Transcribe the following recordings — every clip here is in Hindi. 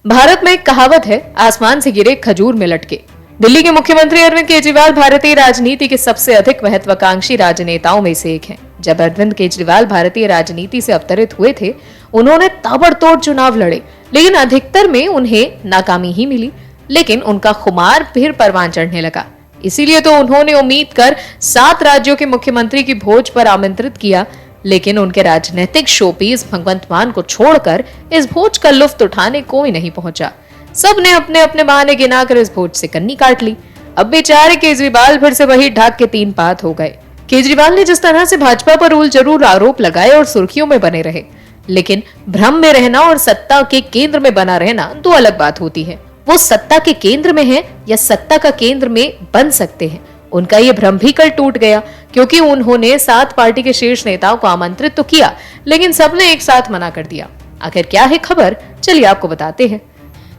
भारत में एक कहावत है, आसमान से गिरे खजूर में लटके। दिल्ली के मुख्यमंत्री अरविंद केजरीवाल भारतीय राजनीति के सबसे अधिक महत्वाकांक्षी राजनेताओं में से एक हैं। जब अरविंद केजरीवाल भारतीय राजनीति से अवतरित हुए थे, उन्होंने ताबड़तोड़ चुनाव लड़े, लेकिन अधिकतर में उन्हें नाकामी ही मिली। लेकिन उनका खुमार फिर परवान चढ़ने लगा। इसीलिए तो उन्होंने उम्मीद कर 7 राज्यों के मुख्यमंत्री की भोज पर आमंत्रित किया। लेकिन उनके राजनीतिक शोपीस भगवंत मान को छोड़कर इस भोज का लुफ्त उठाने कोई नहीं पहुंचा। सबने अपने अपने बहाने गिनाकर इस भोज से कन्नी काट ली। अब बेचारे केजरीवाल फिर से वही ढाक के 3 पात हो गए। केजरीवाल ने जिस तरह से भाजपा पर उल जरूर आरोप लगाए और सुर्खियों में बने रहे, लेकिन भ्रम में रहना और सत्ता के केंद्र में बना रहना दो अलग बात होती है। वो सत्ता के केंद्र में है या सत्ता का केंद्र में बन सकते हैं। उनका ये भ्रम भी कल टूट गया, क्योंकि उन्होंने 7 पार्टी के शीर्ष नेताओं को आमंत्रित तो किया, लेकिन सबने एक साथ मना कर दिया। आखिर क्या है खबर, चलिए आपको बताते हैं।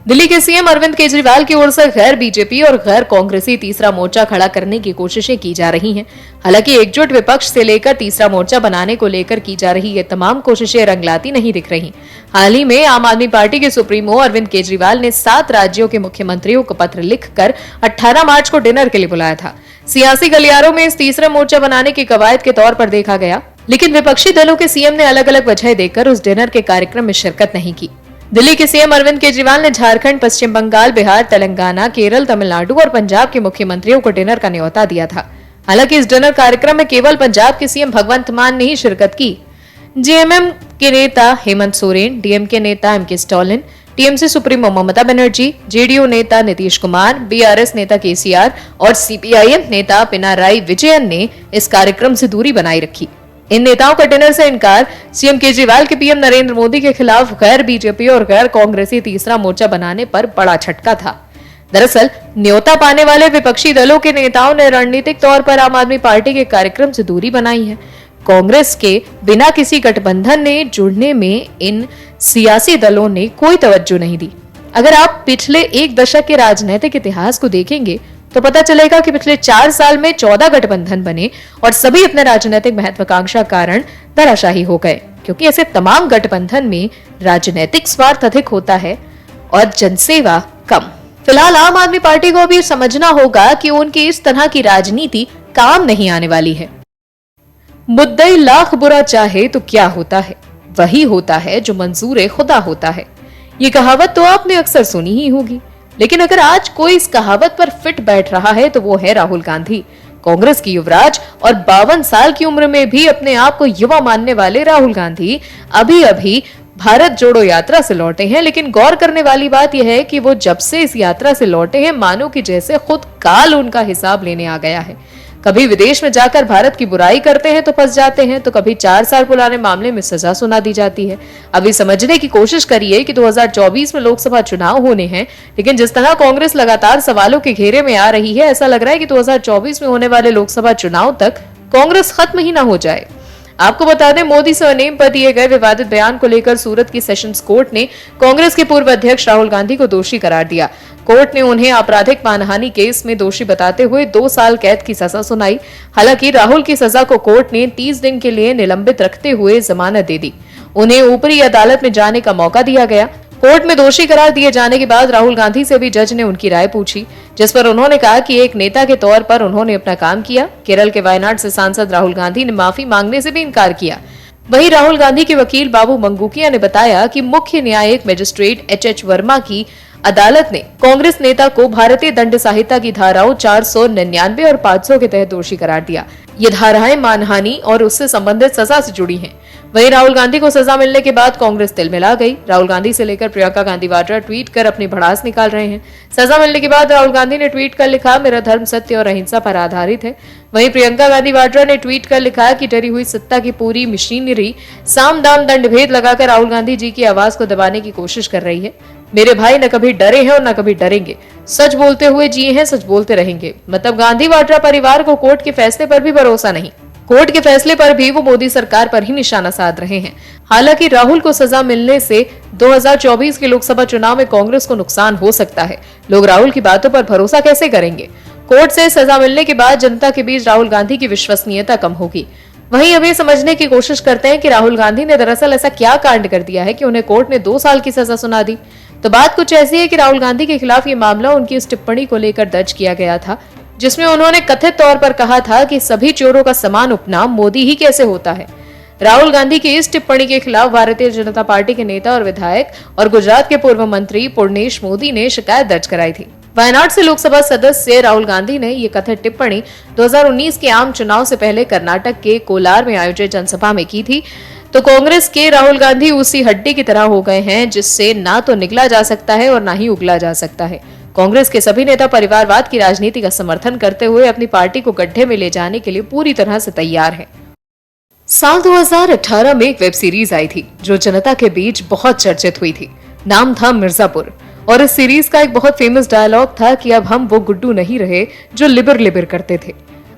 दिल्ली के सीएम अरविंद केजरीवाल की ओर से गैर बीजेपी और गैर कांग्रेसी तीसरा मोर्चा खड़ा करने की कोशिशें की जा रही हैं। हालांकि एकजुट विपक्ष से लेकर तीसरा मोर्चा बनाने को लेकर की जा रही ये तमाम कोशिशें रंगलाती नहीं दिख रही। हाल ही में आम आदमी पार्टी के सुप्रीमो अरविंद केजरीवाल ने 7 राज्यों के मुख्यमंत्रियों को पत्र लिखकर 18 मार्च को डिनर के लिए बुलाया था। सियासी गलियारों में इस तीसरा मोर्चा बनाने की कवायद के तौर पर देखा गया, लेकिन विपक्षी दलों के सीएम ने अलग अलग वजह देकर उस डिनर के कार्यक्रम में शिरकत नहीं की। दिल्ली के सीएम अरविंद केजरीवाल ने झारखंड, पश्चिम बंगाल, बिहार, तेलंगाना, केरल, तमिलनाडु और पंजाब के मुख्यमंत्रियों को डिनर का न्योता दिया था। हालांकि इस डिनर कार्यक्रम में केवल पंजाब के सीएम भगवंत मान ने ही शिरकत की। जेएमएम के नेता हेमंत सोरेन, डीएमके नेता MK Stalin, TMC supremo Mamata Banerjee, JDU नेता नीतीश कुमार, बीआरएस नेता केसीआर और सीपीआईएम नेता पिनाराई विजयन ने इस कार्यक्रम से दूरी बनाई रखी। इन नेताओं का डिनर से इनकार सीएम केजरीवाल के पीएम नरेंद्र मोदी के खिलाफ गैर बीजेपी और गैर कांग्रेसी तीसरा मोर्चा बनाने पर बड़ा झटका था। दरअसल न्योता पाने वाले विपक्षी दलों के नेताओं ने रणनीतिक तौर पर आम आदमी पार्टी के कार्यक्रम से दूरी बनाई है। कांग्रेस के बिना किसी गठबंधन ने जुड़ने में इन सियासी दलों ने कोई तवज्जो नहीं दी। अगर आप पिछले 1 दशक के राजनीतिक इतिहास को देखेंगे तो पता चलेगा कि पिछले 4 साल में 14 गठबंधन बने और सभी अपने राजनीतिक महत्वाकांक्षा कारण धराशायी हो गए, क्योंकि ऐसे तमाम गठबंधन में राजनीतिक स्वार्थ अधिक होता है और जनसेवा कम। फिलहाल आम आदमी पार्टी को भी समझना होगा कि उनकी इस तरह की राजनीति काम नहीं आने वाली है। मुद्दई लाख बुरा चाहे तो क्या होता है, वही होता है जो मंजूर खुदा होता है। ये कहावत तो आपने अक्सर सुनी ही होगी, लेकिन अगर आज कोई इस कहावत पर फिट बैठ रहा है तो वो है राहुल गांधी। कांग्रेस की युवराज और 52 साल की उम्र में भी अपने आप को युवा मानने वाले राहुल गांधी अभी अभी भारत जोड़ो यात्रा से लौटे हैं। लेकिन गौर करने वाली बात यह है कि वो जब से इस यात्रा से लौटे हैं, मानो कि जैसे खुद काल उनका हिसाब लेने आ गया है। कभी विदेश में जाकर भारत की बुराई करते हैं तो फंस जाते हैं, तो कभी 4 साल पुराने मामले में सजा सुना दी जाती है। अभी समझने की कोशिश करिए कि 2024 में लोकसभा चुनाव होने हैं, लेकिन जिस तरह कांग्रेस लगातार सवालों के घेरे में आ रही है, ऐसा लग रहा है कि 2024 में होने वाले लोकसभा चुनाव तक कांग्रेस खत्म ही ना हो जाए। आपको बता दें, मोदी सरनेम पर दिए गए विवादित बयान को लेकर सूरत की सेशंस कोर्ट ने कांग्रेस के पूर्व अध्यक्ष राहुल गांधी को दोषी करार दिया। कोर्ट ने उन्हें आपराधिक मानहानि केस में दोषी बताते हुए 2 साल कैद की सजा सुनाई। हालांकि राहुल की सजा को कोर्ट ने 30 दिन के लिए निलंबित रखते हुए जमानत दे दी। उन्हें ऊपरी अदालत में जाने का मौका दिया गया। कोर्ट में दोषी करार दिए जाने के बाद राहुल गांधी से भी जज ने उनकी राय पूछी, जिस पर उन्होंने कहा कि एक नेता के तौर पर उन्होंने अपना काम किया। केरल के वायनाड से सांसद राहुल गांधी ने माफी मांगने से भी इनकार किया। वहीं राहुल गांधी के वकील बाबू मंगूकिया ने बताया कि मुख्य न्यायिक मजिस्ट्रेट एच वर्मा की अदालत ने कांग्रेस नेता को भारतीय दंड संहिता की धाराओं 499 और 500 के तहत दोषी करार दिया। ये धाराएं मानहानि और उससे संबंधित सजा से जुड़ी हैं। वहीं राहुल गांधी को सजा मिलने के बाद कांग्रेस तिलमिला गई। राहुल गांधी से लेकर प्रियंका गांधी वाड्रा ट्वीट कर अपनी भड़ास निकाल रहे हैं। सजा मिलने के बाद राहुल गांधी ने ट्वीट कर लिखा, मेरा धर्म सत्य और अहिंसा पर आधारित है। वहीं प्रियंका गांधी वाड्रा ने ट्वीट कर लिखा कि डरी हुई सत्ता की पूरी मशीनरी साम दाम दंड भेद लगाकर राहुल गांधी जी की आवाज को दबाने की कोशिश कर रही है। मेरे भाई न कभी डरे हैं और न कभी डरेंगे, सच बोलते हुए जिए हैं, सच बोलते रहेंगे। मतलब गांधी वाड्रा परिवार को कोर्ट के फैसले पर भी भरोसा नहीं। कोर्ट के फैसले पर भी वो मोदी सरकार पर ही निशाना साध रहे हैं। हालांकि राहुल को सजा मिलने से 2024 के लोकसभा चुनाव में कांग्रेस को नुकसान हो सकता है। लोग राहुल की बातों पर भरोसा कैसे करेंगे? कोर्ट से सजा मिलने के बाद जनता के बीच राहुल गांधी की विश्वसनीयता कम होगी। वहीं अब ये समझने की कोशिश करते हैं कि राहुल गांधी ने दरअसल ऐसा क्या कांड कर दिया है कि उन्हें कोर्ट ने 2 साल की सजा सुना दी। तो बात कुछ ऐसी है कि राहुल गांधी के खिलाफ ये मामला उनकी इस टिप्पणी को लेकर दर्ज किया गया था, जिसमें उन्होंने कथित तौर पर कहा था कि सभी चोरों का समान उपनाम मोदी ही कैसे होता है। राहुल गांधी की इस टिप्पणी के खिलाफ भारतीय जनता पार्टी के नेता और विधायक और गुजरात के पूर्व मंत्री पूर्णेश मोदी ने शिकायत दर्ज कराई थी। वायनाड से लोकसभा सदस्य राहुल गांधी ने ये कथित टिप्पणी 2019 के आम चुनाव से पहले कर्नाटक के कोलार में आयोजित जनसभा में की थी। तो कांग्रेस के राहुल गांधी उसी हड्डी की तरह हो गए हैं जिससे ना तो निकला जा सकता है और ना ही उगला जा सकता है। कांग्रेस के सभी नेता परिवारवाद की राजनीति का समर्थन करते हुए अपनी पार्टी को गड्ढे में ले जाने के लिए पूरी तरह से तैयार हैं। साल 2018 में एक वेब सीरीज आई थी जो जनता के बीच बहुत चर्चित हुई थी। नाम था मिर्जापुर और इस सीरीज का एक बहुत फेमस डायलॉग था कि अब हम वो गुड्डू नहीं रहे जो लिबर लिबर करते थे,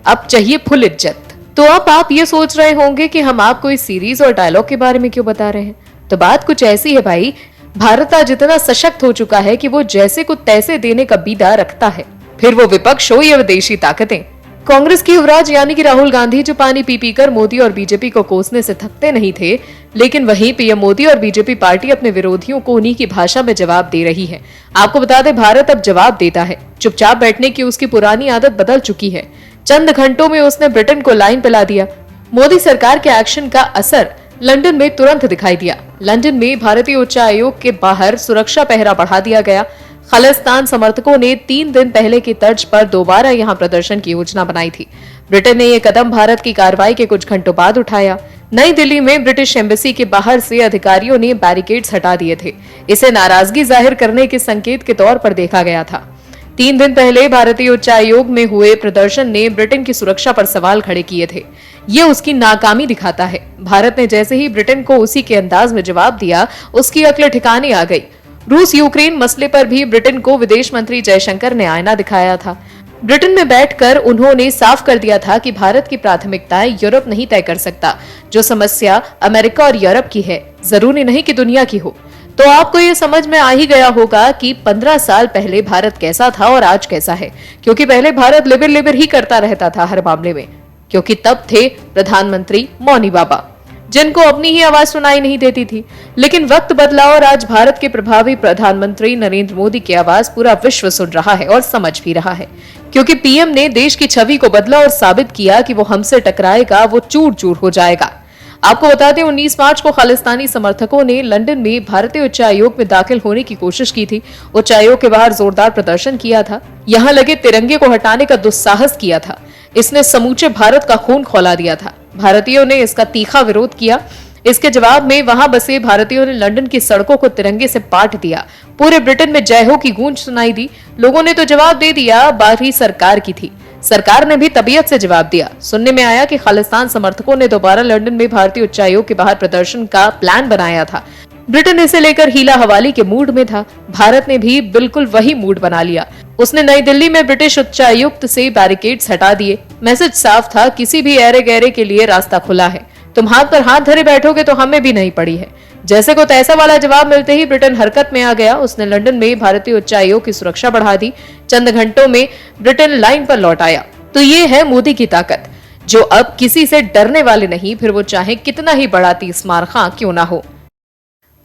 अब चाहिए फुल इज्जत। तो अब आप ये सोच रहे होंगे कि हम आपको इस सीरीज और डायलॉग के बारे में क्यों बता रहे हैं। तो बात कुछ ऐसी है भाई, भारत आज इतना सशक्त हो चुका है कि वो जैसे को तैसे देने का बीदा रखता है, फिर वो विपक्ष हो या विदेशी ताकतें। कांग्रेस की युवराज यानी कि राहुल गांधी जो पानी पी पी कर मोदी और बीजेपी को कोसने से थकते नहीं थे, लेकिन वहीं पीएम मोदी और बीजेपी पार्टी अपने विरोधियों को उन्हीं की भाषा में जवाब दे रही है। आपको बता दें, भारत अब जवाब देता है। चुपचाप बैठने की उसकी पुरानी आदत बदल चुकी है। चंद घंटों में उसने ब्रिटेन को लाइन पिला दिया। मोदी सरकार के एक्शन का असर लंदन में तुरंत दिखाई दिया। लंदन में भारतीय उच्च आयोग के बाहर सुरक्षा पहरा बढ़ा दिया गया। खालिस्तान समर्थकों ने 3 दिन पहले की तर्ज पर दोबारा यहां प्रदर्शन की योजना बनाई थी। ब्रिटेन ने यह कदम भारत की कार्रवाई के कुछ घंटों बाद उठाया। नई दिल्ली में ब्रिटिश एम्बेसी के बाहर से अधिकारियों ने बैरिकेड्स हटा दिए थे। इसे नाराजगी जाहिर करने के संकेत के तौर पर देखा गया था। 3 दिन पहले भारतीय उच्चायोग में हुए प्रदर्शन ने ब्रिटेन की सुरक्षा पर सवाल खड़े किए थे। ये उसकी नाकामी दिखाता है। भारत ने जैसे ही ब्रिटेन को उसी के अंदाज में जवाब दिया, उसकी अक्ल ठिकाने आ गई। रूस यूक्रेन मसले पर भी ब्रिटेन को विदेश मंत्री जयशंकर ने आईना दिखाया था। ब्रिटेन में बैठकर उन्होंने साफ कर दिया था कि भारत की प्राथमिकताएं यूरोप नहीं तय कर सकता। जो समस्या अमेरिका और यूरोप की है, जरूरी नहीं कि दुनिया की हो। तो आपको ये समझ में आ ही गया होगा कि 15 साल पहले भारत कैसा था और आज कैसा है, क्योंकि पहले भारत लिबर लिबर ही करता रहता था हर मामले में, क्योंकि तब थे प्रधानमंत्री मौनी बाबा, जिनको अपनी ही आवाज सुनाई नहीं देती थी। लेकिन वक्त बदला और आज भारत के प्रभावी प्रधानमंत्री नरेंद्र मोदी की आवाज पूरा विश्व सुन रहा है और समझ भी रहा है, क्योंकि पीएम ने देश की छवि को बदला और साबित किया कि वो हमसे टकराएगा वो चूर चूर हो जाएगा। आपको बता दें, 19 मार्च को खालिस्तानी समर्थकों ने लंदन में भारतीय उच्चायोग में दाखिल होने की कोशिश की थी। उच्चायोग के बाहर जोरदार प्रदर्शन किया था। यहाँ लगे तिरंगे को हटाने का दुस्साहस किया था। इसने समूचे भारत का खून खौला दिया था। भारतीयों ने इसका तीखा विरोध किया। इसके जवाब में वहां बसे भारतीयों ने लंदन की सड़कों को तिरंगे से पाट दिया। पूरे ब्रिटेन में जय हो की गूंज सुनाई दी। लोगों ने तो जवाब दे दिया, बारी सरकार की थी। सरकार ने भी तबीयत से जवाब दिया। सुनने में आया कि खालिस्तान समर्थकों ने दोबारा लंदन में भारतीय उच्चायोग के बाहर प्रदर्शन का प्लान बनाया था। ब्रिटेन इसे लेकर हीला हवाली के मूड में था। भारत ने भी बिल्कुल वही मूड बना लिया। उसने नई दिल्ली में ब्रिटिश उच्चायुक्त से बैरिकेड्स हटा दिए। मैसेज साफ था, किसी भी ऐरे गहरे के लिए रास्ता खुला है। तुम हाथ पर हाथ धरे बैठोगे तो हमें भी नहीं पड़ी है। जैसे को तैसा वाला जवाब मिलते ही ब्रिटेन हरकत में आ गया। उसने लंदन में भारतीय उच्चायोग की सुरक्षा बढ़ा दी। चंद घंटों में ब्रिटेन लाइन पर लौट आया। तो ये है मोदी की ताकत, जो अब किसी से डरने वाले नहीं, फिर वो चाहे कितना ही बड़ा तीसमार खां क्यों ना हो।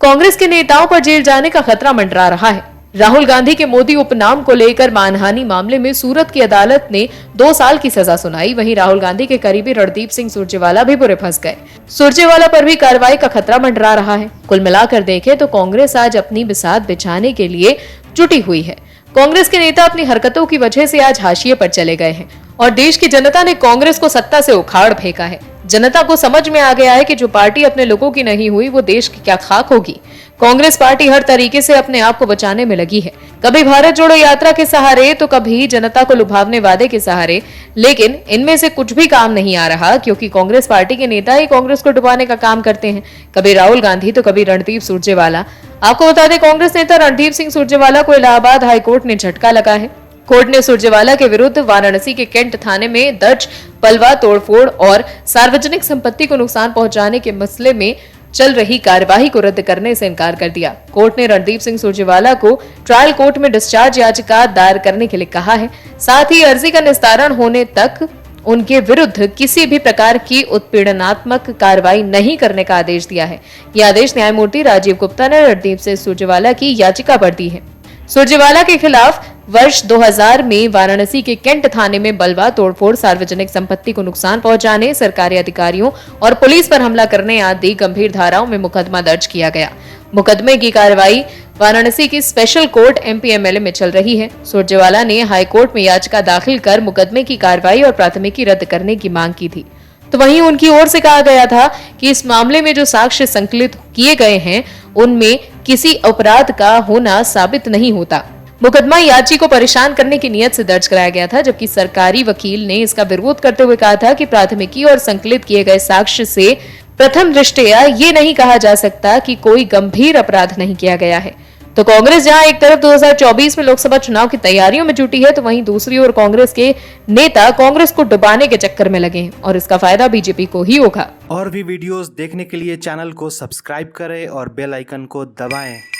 कांग्रेस के नेताओं पर जेल जाने का खतरा मंडरा रहा है। राहुल गांधी के मोदी उपनाम को लेकर मानहानि मामले में सूरत की अदालत ने 2 साल की सजा सुनाई। वहीं राहुल गांधी के करीबी रणदीप सिंह सुरजेवाला भी बुरे फंस गए। सुरजेवाला पर भी कार्रवाई का खतरा मंडरा रहा है। कुल मिलाकर देखें तो कांग्रेस आज अपनी बिसात बिछाने के लिए जुटी हुई है। कांग्रेस के नेता अपनी हरकतों की वजह से आज हाशिए पर चले गए हैं और देश की जनता ने कांग्रेस को सत्ता से उखाड़ फेंका है। जनता को समझ में आ गया है कि जो पार्टी अपने लोगों की नहीं हुई वो देश की क्या खाक होगी। कांग्रेस पार्टी हर तरीके से अपने आप को बचाने में लगी है, कभी भारत जोड़ो यात्रा के सहारे तो कभी जनता को लुभावने वादे के सहारे। लेकिन इनमें से कुछ भी काम नहीं आ रहा, क्योंकि कांग्रेस पार्टी के नेता ही कांग्रेस को डुबाने का काम करते हैं। कभी राहुल गांधी तो कभी रणदीप सुरजेवाला। आपको बता दें, कांग्रेस नेता रणदीप सिंह सुरजेवाला को इलाहाबाद हाईकोर्ट ने झटका लगा है। कोर्ट ने सुरजेवाला के विरुद्ध वाराणसी के कैंट थाने में दर्ज पलवा तोड़फोड़ और सार्वजनिक संपत्ति को नुकसान पहुंचाने के मसले में चल रही कार्यवाही को रद्द करने से इनकार कर दिया। कोर्ट ने रणदीप सिंह सुरजेवाला को ट्रायल कोर्ट में डिस्चार्ज याचिका दायर करने के लिए कहा है। साथ ही अर्जी का निस्तारण होने तक उनके विरुद्ध किसी भी प्रकार की उत्पीड़नात्मक कार्रवाई नहीं करने का आदेश दिया है। यह आदेश न्यायमूर्ति राजीव गुप्ता ने रणदीप सिंह सुरजेवाला की याचिका पर दी है। सुरजेवाला के खिलाफ वर्ष 2000 में वाराणसी के कैंट थाने में बलवा, तोड़फोड़, सार्वजनिक संपत्ति को नुकसान पहुंचाने, सरकारी अधिकारियों और पुलिस पर हमला करने आदि गंभीर धाराओं में मुकदमा दर्ज किया गया। मुकदमे की कार्रवाई वाराणसी की स्पेशल कोर्ट एमपीएमएलए में चल रही है। सुरजेवाला ने हाई कोर्ट में याचिका दाखिल कर मुकदमे की कार्रवाई और प्राथमिकी रद्द करने की मांग की थी। तो वहीं उनकी ओर से कहा गया था कि इस मामले में जो साक्ष्य संकलित किए गए हैं उनमें किसी अपराध का होना साबित नहीं होता। मुकदमा याची को परेशान करने की नियत से दर्ज कराया गया था, जबकि सरकारी वकील ने इसका विरोध करते हुए कहा था कि प्राथमिकी और संकलित किए गए साक्ष्य से प्रथम दृष्टया ये नहीं कहा जा सकता कि कोई गंभीर अपराध नहीं किया गया है। तो कांग्रेस जहां एक तरफ 2024 में लोकसभा चुनाव की तैयारियों में जुटी है, तो वहीं दूसरी ओर कांग्रेस के नेता कांग्रेस को डुबाने के चक्कर में लगे हैं और इसका फायदा बीजेपी को ही होगा। और भी वीडियोस देखने के लिए चैनल को सब्सक्राइब करें और बेल आइकन को दबाएं।